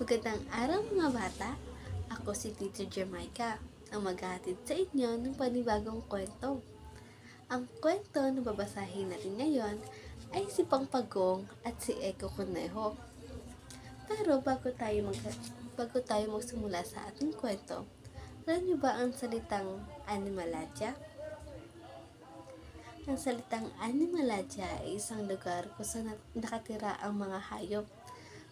Magandang araw mga bata! Ako si Teacher Jamaica, ang maghahatid sa inyo ng panibagong kwento. Ang kwento na babasahin natin ngayon ay si Pangpagong at si Eko Conejo. Pero bago tayo magsimula sa ating kwento, alam niyo ba ang salitang Animaladya? Ang salitang Animaladya ay isang lugar kung saan nakatira ang mga hayop.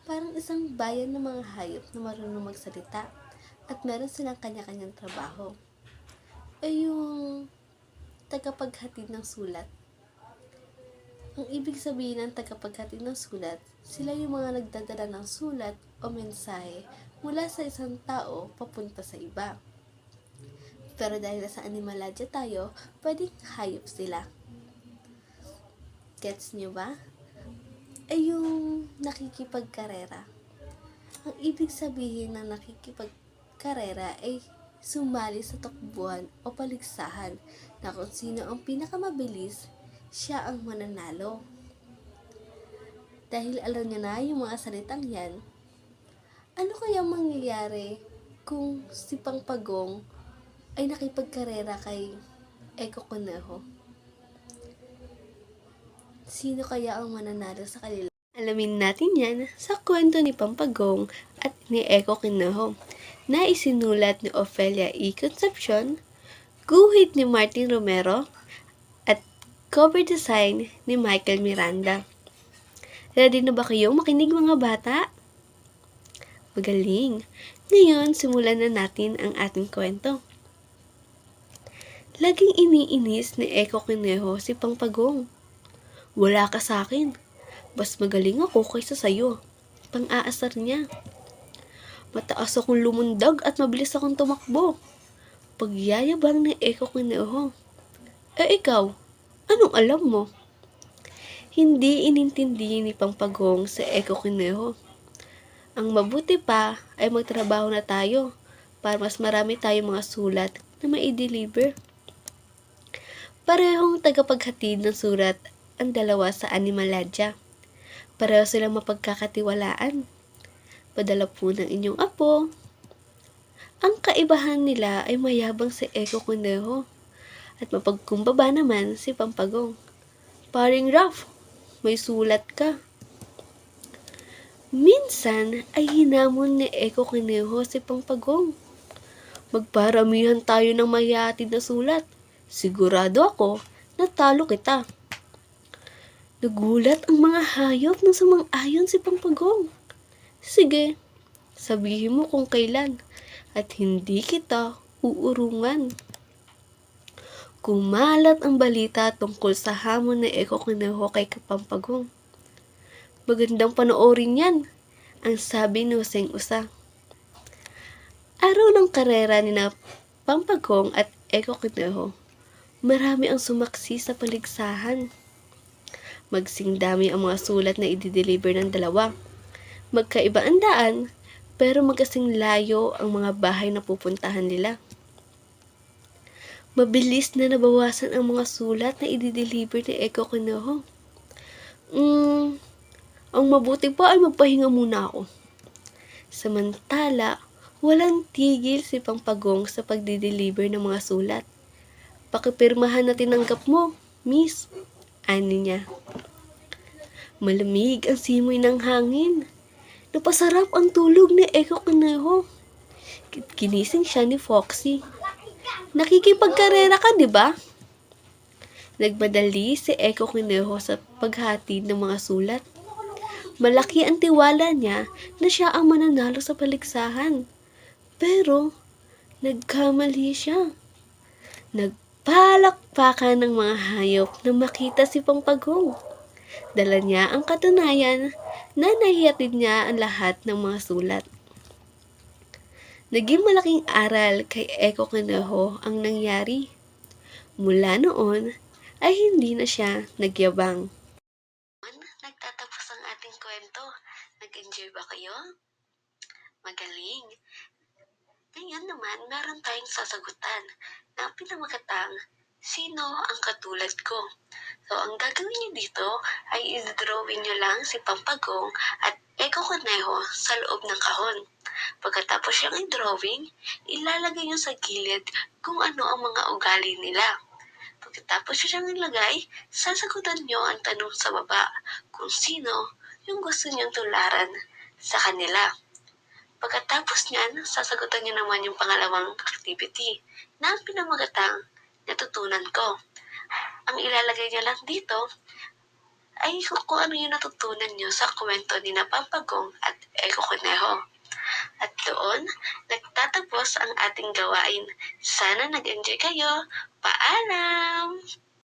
Parang isang bayan ng mga hayop na marunong magsalita at meron silang kanya-kanyang trabaho. Yung tagapaghatid ng sulat. Ang ibig sabihin ng tagapaghatid ng sulat, sila yung mga nagdadala ng sulat o mensahe mula sa isang tao papunta sa iba. Pero dahil sa Animaladya tayo, pwedeng hayop sila. Gets nyo ba? Yung nakikipagkarera. Ang ibig sabihin ng nakikipagkarera ay sumali sa takbuhan o paligsahan na kung sino ang pinakamabilis, siya ang mananalo. Dahil alam niya na yung mga salitang yan, ano kaya mangyayari kung si Pangpagong ay nakipagkarera kay Eko Conejo? Sino kaya ang mananalo sa kanila? Alamin natin yan sa kwento ni Pangpagong at ni Eko Conejo na isinulat ni Ofelia E. Concepcion, guhit ni Martin Romero, at cover design ni Michael Miranda. Ready na ba kayong makinig mga bata? Magaling! Ngayon, simulan na natin ang ating kwento. Laging iniinis ni Eko Conejo si Pangpagong. Wala ka sa akin. Mas magaling ako kaysa sayo. Pang-aasar niya. Mataas akong lumundag at mabilis akong tumakbo. Pagyayabang ni Eko Conejo. Ikaw, anong alam mo? Hindi inintindi ni Pangpagong sa Eko Conejo. Ang mabuti pa ay magtrabaho na tayo para mas marami tayong mga sulat na mai-deliver. Parehong tagapaghatid ng surat ang dalawa sa Animaladya. Pareho silang mapagkakatiwalaan. Padala po ng inyong apo. Ang kaibahan nila ay mayabang si Eko Conejo at mapagkumbaba naman si Pangpagong. Paring Ralph, may sulat ka. Minsan ay hinamon ni Eko Conejo si Pangpagong. Magparamihan tayo ng mayahatid na sulat. Sigurado ako na talo kita. Nagulat ang mga hayop nang sumang-ayon si Pangpagong. Sige, sabihin mo kung kailan at hindi kita uurungan. Kumalat ang balita tungkol sa hamon ni Eko Conejo kay Pangpagong. Magandang panoorin yan, ang sabi ni Hoseng Usa. Araw ng karera ni Pangpagong at Eko Conejo. Marami ang sumaksi sa paligsahan. Magsing dami ang mga sulat na i-deliver ng dalawa. Magkaiba ang daan, pero magkasing layo ang mga bahay na pupuntahan nila. Mabilis na nabawasan ang mga sulat na i-deliver ni Eko Conejo. Ang mabuti pa ay magpahinga muna ako. Samantala, walang tigil si Pangpagong sa pagdi-deliver ng mga sulat. Pakipirmahan na tinanggap mo, miss, ani niya. Malamig ang simoy ng hangin. Napasarap ang tulog ni Eko Conejo. Ginising siya ni Foxy. Nakikipagkarera ka, di ba? Nagmadali si Eko Conejo sa paghatid ng mga sulat. Malaki ang tiwala niya na siya ang mananalo sa paligsahan. Pero, nagkamali siya. Nagpalakpakan ng mga hayop na makita si Pangpagong. Dala niya ang katunayan na nahihatid niya ang lahat ng mga sulat. Naging malaking aral kay Eko Conejo ang nangyari. Mula noon ay hindi na siya nagyabang. Nagtatapos ang ating kwento. Nag-enjoy ba kayo? Magaling! Ngayon naman, meron tayong sasagutan na pinamagatang Sino ang katulad ko? So, ang gagawin niyo dito ay i-drawing niyo lang si Pampagong at Eko Kuneho sa loob ng kahon. Pagkatapos siyang i-drawing, ilalagay niyo sa gilid kung ano ang mga ugali nila. Pagkatapos niyo siyang ilagay, sasagutan niyo ang tanong sa baba kung sino yung gusto niyong tularan sa kanila. Pagkatapos niyan, sasagutan niyo naman yung pangalawang activity na pinamagatang natutunan ko. Ang ilalagay niyo lang dito ay kung ano yung natutunan niyo sa kwento ni na Pampagong at Eko Kuneho. At doon, nagtatapos ang ating gawain. Sana nag-enjoy kayo. Paalam!